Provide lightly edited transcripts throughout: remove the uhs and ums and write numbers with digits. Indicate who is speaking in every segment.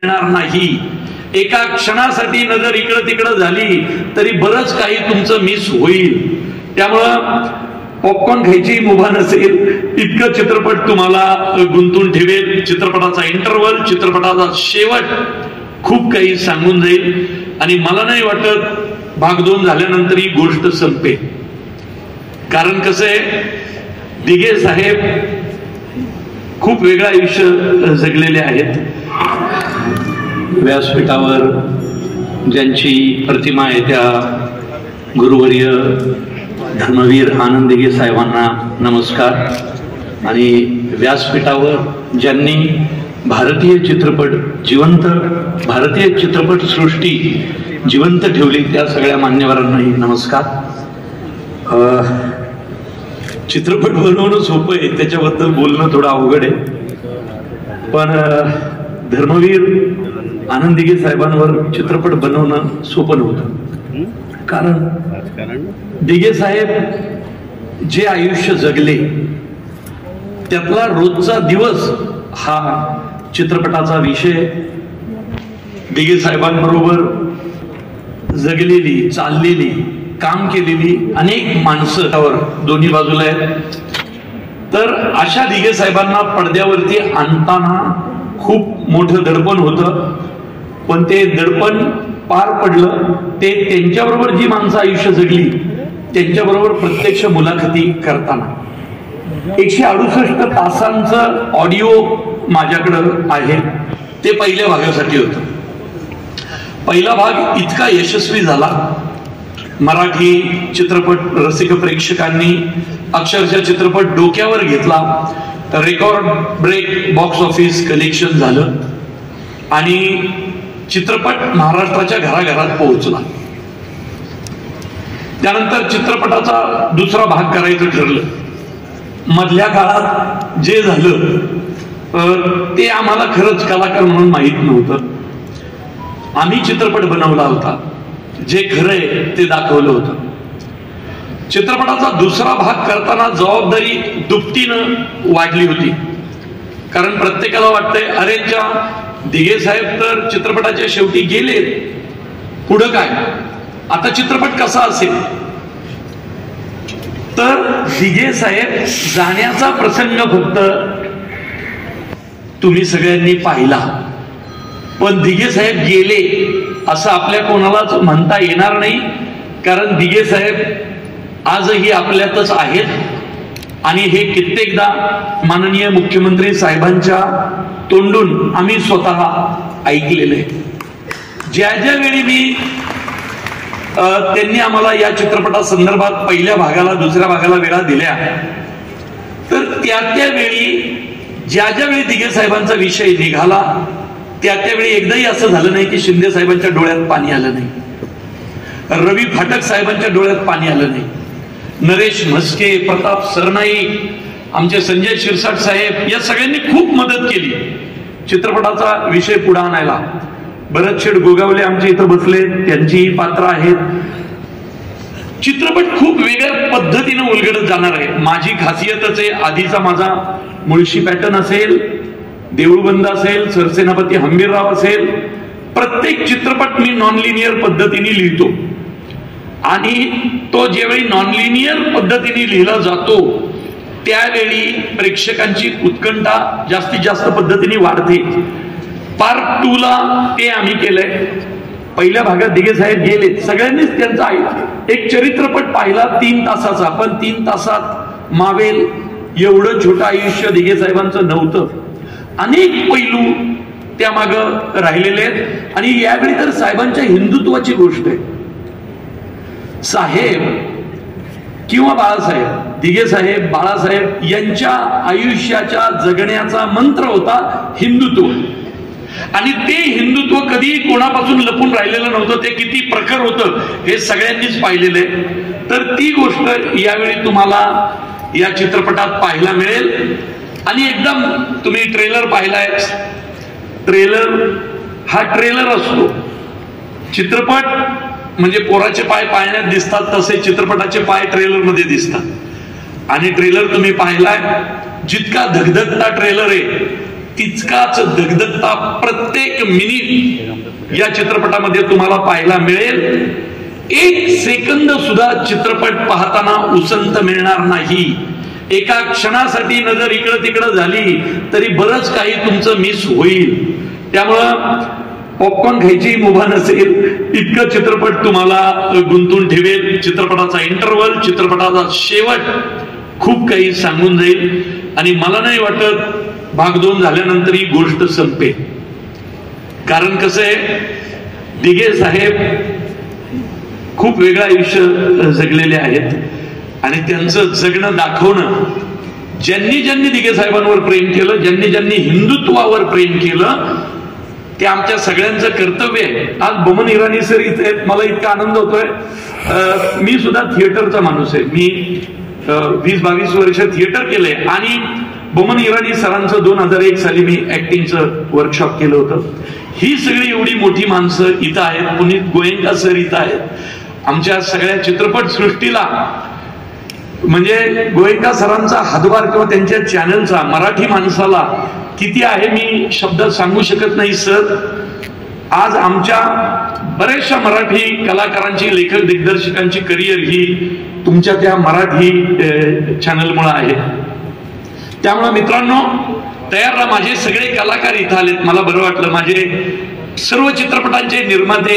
Speaker 1: नाही. एका क्षणासाठी नजर इकडं तिकडं झाली तरी बरंच काही तुमचं मिस होईल. त्यामुळं पॉपकॉर्न खायची मुभा नसेल इतकं चित्रपट तुम्हाला गुंतून ठेवेल. चित्रपटाचा इंटरव्हल, चित्रपटाचा शेवट खूप काही सांगून जाईल आणि मला नाही वाटत भाग 2 झाल्यानंतर ही गोष्ट संपेल. कारण कसं आहे, दिघे साहेब खूप वेगळं आयुष्य जगलेले आहेत. व्यासपीठावर ज्यांची प्रतिमा आहे त्या गुरुवर्य धर्मवीर आनंद दिघे साहेबांना नमस्कार. आणि व्यासपीठावर ज्यांनी भारतीय चित्रपट सृष्टी जिवंत ठेवली त्या सगळ्या मान्यवरांनाही नमस्कार. चित्रपट बनवणं सोपं आहे, त्याच्याबद्दल बोलणं थोडं अवघड आहे. पण धर्मवीर आनंद दिघे साहेबांवर चित्रपट बनवणं सोपं नव्हतं. कारण दिघे साहेब जे आयुष्य जगले त्यातला रोजचा दिवस हा चित्रपटाचा विषय. दिघे साहेबांबरोबर जगलेली, चाललेली, काम केलेली अनेक माणसं त्यावर दोन्ही बाजूला आहेत. तर अशा दिघे साहेबांना पडद्यावरती आणताना खूप मोठं दडपण होतं, पण ते दडपण पार पडलं. ते त्यांच्याबरोबर जी माणसं आयुष्य जगली त्यांच्याबरोबर प्रत्यक्ष मुलाखती करताना 168 तासांचं ऑडिओ माझ्याकडं आहे. ते पहिल्या भागासाठी होतं. पहिला भाग इतका यशस्वी झाला, मराठी चित्रपट रसिक प्रेक्षकांनी अक्षरशः चित्रपट डोक्यावर घेतला. Record break box office collection झालं आणि चित्रपट महाराष्ट्राच्या घराघरात पोहोचला. त्यानंतर चित्रपटाचा दुसरा भाग करायचं ठरलं. मधल्या काळात जे झालं ते आम्हाला खरंच कलाकार म्हणून माहीत नव्हतं. आम्ही चित्रपट बनवला होता, जे खरंय ते दाखवलं होतं. चित्रपटाचा दुसरा भाग करताना जबाबदारी दुपटीनं वाढली होती. कारण प्रत्येकाला वाटतंय अरे च्या दिघे साहेब तर चित्रपटाच्या शेवटी गेले, पुढं काय, आता चित्रपट कसा असेल. तर दिघे साहेब जाण्याचा प्रसंग फक्त तुम्ही सगळ्यांनी पाहिला, पण दिघे साहेब गेले असं आपल्या कोणालाच म्हणता येणार नाही. कारण दिघे साहेब आजही आपल्यातच आहेत आणि हे कित्येकदा माननीय मुख्यमंत्री साहेबांच्या तोंडून आम्ही स्वतः ऐकलेले. ज्या वेळी मी त्यांनी आम्हाला या चित्रपटा संदर्भात पहिल्या भागाला दुसऱ्या भागाला वेळा दिल्या, तर त्यावेळी ज्या वेळी दिघे साहेबांचा विषय निघाला त्यावेळी एकदाही असं झालं नाही की शिंदे साहेबांच्या डोळ्यात पाणी आलं नाही, रवी फाटक साहेबांच्या डोळ्यात पाणी आलं नाही, नरेश म्हस्के, प्रताप सरनाईक, आमचे संजय शिरसाट साहेब या सगळ्यांनी खूप मदत केली चित्रपटाचा विषय पुढे आणायला. भरत शेठ गोगावले आमच्या इथं बसले, त्यांची पात्र आहेत. चित्रपट खूप वेगळ्या पद्धतीने उलगडत जाणार आहे. माझी खासियतच आहे, आधीचा माझा मुळशी पॅटर्न असेल, देऊळबंद असेल, सरसेनापती हंबीरराव असेल, प्रत्येक चित्रपट मी नॉन लिनियर पद्धतीने लिहितो आणि तो ज्यावेळी नॉन लिनियर पद्धतीने लिहिला जातो त्यावेळी प्रेक्षकांची उत्कंठा जास्तीत जास्त पद्धतीने वाढते. पार्ट 2 ला ते आम्ही केलंय. पहिल्या भागात दिघे साहेब गेले, सगळ्यांनीच त्यांचा एक चरित्रपट पाहिला 3 तासाचा, पण 3 तासात मावेल एवढं छोटं आयुष्य दिघे साहेबांचं नव्हतं. अनेक पैलू त्यामाग राहिलेले आहेत आणि यावेळी तर साहेबांच्या हिंदुत्वाची गोष्ट आहे. साहेब किंवा बाळासाहेब, दिघे साहेब, बाळासाहेब यांच्या आयुष्याच्या जगण्याचा मंत्र होता हिंदुत्व. आणि ते हिंदुत्व कधी कोणापासून लपून राहिलेलं नव्हतं. ते किती प्रखर होतं हे सगळ्यांनीच पाहिलेलं आहे. तर ती गोष्ट यावेळी तुम्हाला या चित्रपटात पाहायला मिळेल. आणि एकदम तुम्ही ट्रेलर पाहिलाय, ट्रेलर असतो. चित्रपट म्हणजे पोराचे पाय पाळण्यात दिसतात, तसे चित्रपटाचे पाय ट्रेलर मध्ये दिसतात. आणि ट्रेलर तुम्ही पाहिलाय, जितका धगधगता ट्रेलर आहे तितकाच दगदगता प्रत्येक मिनिट या चित्रपटामध्ये तुम्हाला पाहायला मिळेल. एक सेकंद सुद्धा चित्रपट पाहताना उसंत मिळणार नाही. एका क्षणासाठी नजर इकडं तिकडं झाली तरी बरंच काही तुमचं मिस होईल. त्यामुळं पॉपकॉर्न खायची मुभा नसेल इतकं चित्रपट तुम्हाला गुंतून ठेवेल. चित्रपटाचा इंटरव्हल, चित्रपटाचा शेवट खूप काही सांगून जाईल आणि मला नाही वाटत भाग 2 झाल्यानंतर ही गोष्ट संपेल. कारण कसं आहे, दिघे साहेब खूप वेगळं आयुष्य जगलेले आहेत आणि त्यांचं जगणं दाखवणं, ज्यांनी ज्यांनी दिघे साहेबांवर प्रेम केलं, ज्यांनी ज्यांनी हिंदुत्वावर प्रेम केलं, ते आमच्या सगळ्यांचं कर्तव्य आहे. आज बमन इराणी सर इथे आहेत, मला इतका आनंद होतोय. मी सुद्धा थिएटरचा माणूस आहे. मी 20-22 वर्ष थिएटर केलंय आणि बमन इराणी सरांचं 2001 साली मी ऍक्टिंगचं वर्कशॉप केलं होतं. ही सगळी एवढी मोठी माणसं इथं आहेत. पुनीत गोयंका सर इथं आहेत. आमच्या सगळ्या चित्रपट सृष्टीला म्हणजे गोयंका सरांचा हातभार किंवा त्यांच्या चॅनलचा मराठी माणसाला किती आहे मी शब्दात सांगू शकत नाही. सर, आज आमच्या बऱ्याचशा मराठी कलाकारांची, लेखक दिग्दर्शकांची करिअर ही तुमच्या त्या मराठी चॅनलमुळे आहे. त्यामुळे मित्रांनो, तयार राहा. माझे सगळे कलाकार इथं आलेत, मला बरं वाटलं. माझे सर्व चित्रपटांचे निर्माते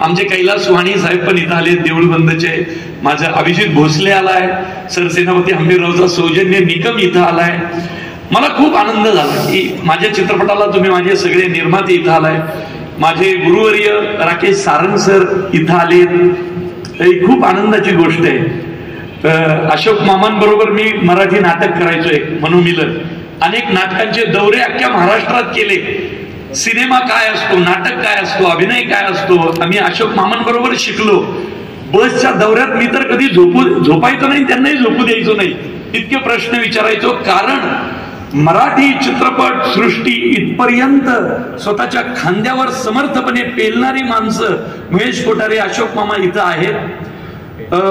Speaker 1: आमचे कैलास वाणी साहेब पण इथं आले, देऊळबंदचे. माझा अभिजित भोसले आलाय, सरसेनापती हंबीररावचा सौजन्य निकम इथं आलाय. मला खूप आनंद झाला की माझ्या चित्रपटाला तुम्ही माझे सगळे निर्माते इथं आलाय. माझे गुरुवर्य राकेश सारंग सर इथं आलेत, ही खूप आनंदाची गोष्ट आहे. अशोक मामांबरोबर मी मराठी नाटक करायचोय, मनोमिलन. अनेक नाटकांचे दौरे अख्ख्या महाराष्ट्रात केले. सिनेमा काय असतो, नाटक काय असतो, अभिनय काय असतो, आम्ही अशोक मामांबरोबर शिकलो. बसच्या दौऱ्यात मी तर कधी झोपायचो नाही, त्यांनाही झोपू द्यायचो नाही, इतके प्रश्न विचारायचो. कारण मराठी चित्रपट सृष्टी इथपर्यंत स्वतःच्या खांद्यावर समर्थपणे पेलणारी माणसं महेश कोठारे, अशोक मामा इथं आहेत.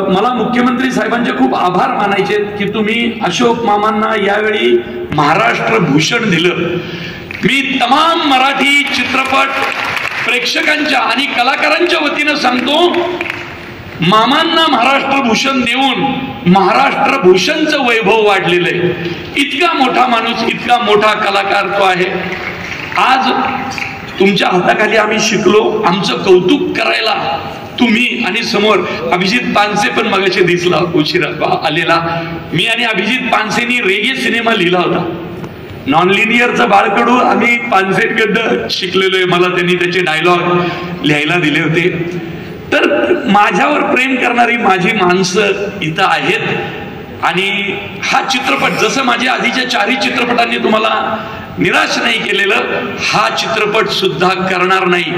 Speaker 1: मला मुख्यमंत्री साहेबांचे खूप आभार मानायचे की तुम्ही अशोक मामांना यावेळी महाराष्ट्र भूषण दिलं. मी तमाम मराठी चित्रपट प्रेक्षकांच्या आणि कलाकारांच्या वतीनं सांगतो, मामांना महाराष्ट्र भूषण देऊन महाराष्ट्र भूषणचं वैभव वाढलेलं आहे. इतका मोठा माणूस, इतका मोठा कलाकार तो आहे. आज तुमच्या हाताखाली आम्ही शिकलो. आमचं कौतुक करायला तुम्ही आणि समोर अभिजित पानसे पण मगाशी दिसला उशिरा आलेला. मी आणि अभिजित पानसेनी रेगे सिनेमा लिहिला होता. नॉन लिनियरचा बाळकडू आम्ही पानसेकडनं शिकलेलो आहे. मला त्यांनी त्याचे डायलॉग लिहायला दिले होते. तर माझ्यावर प्रेम करणारी माझी माणसं इथं आहेत आणि हा चित्रपट, जसं माझ्या आधीच्या 4ही चित्रपटांनी तुम्हाला निराश नाही केलेलं, हा चित्रपट सुद्धा करणार नाही.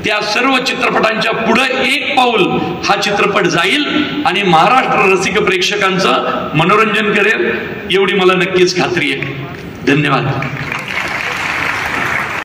Speaker 1: त्या सर्व चित्रपटांच्या पुढे एक पाऊल हा चित्रपट जाईल आणि महाराष्ट्र रसिक प्रेक्षकांचं मनोरंजन करेल, एवढी मला नक्कीच खात्री आहे. धन्यवाद.